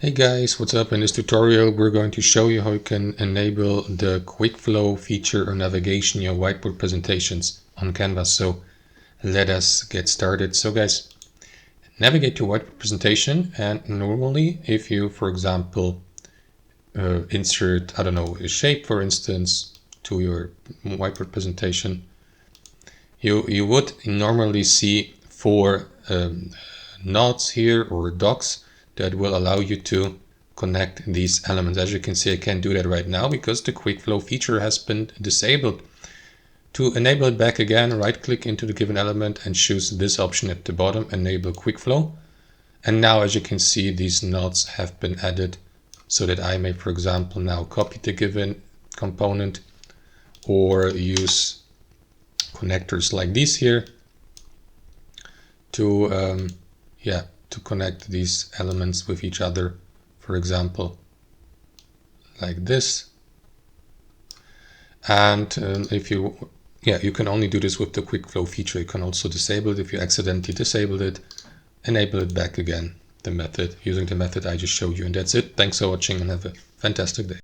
Hey guys, what's up? In this tutorial we're going to show you how you can enable the quick flow feature or navigation in your whiteboard presentations on Canva. So let us get started. So guys, navigate to whiteboard presentation, and normally if you, for example, insert, I don't know, a shape for instance to your whiteboard presentation, you would normally see four nodes here or dots that will allow you to connect these elements. As you can see, I can't do that right now because the quick flow feature has been disabled. To enable it back again, right click into the given element and choose this option at the bottom, enable quick flow. And now, as you can see, these nodes have been added so that I may, for example, now copy the given component or use connectors like these here to to connect these elements with each other, for example, like this. And if you can only do this with the quick flow feature. You can also disable it if you accidentally disabled it, enable it back again, the method, using the method I just showed you. And that's it. Thanks for watching and have a fantastic day.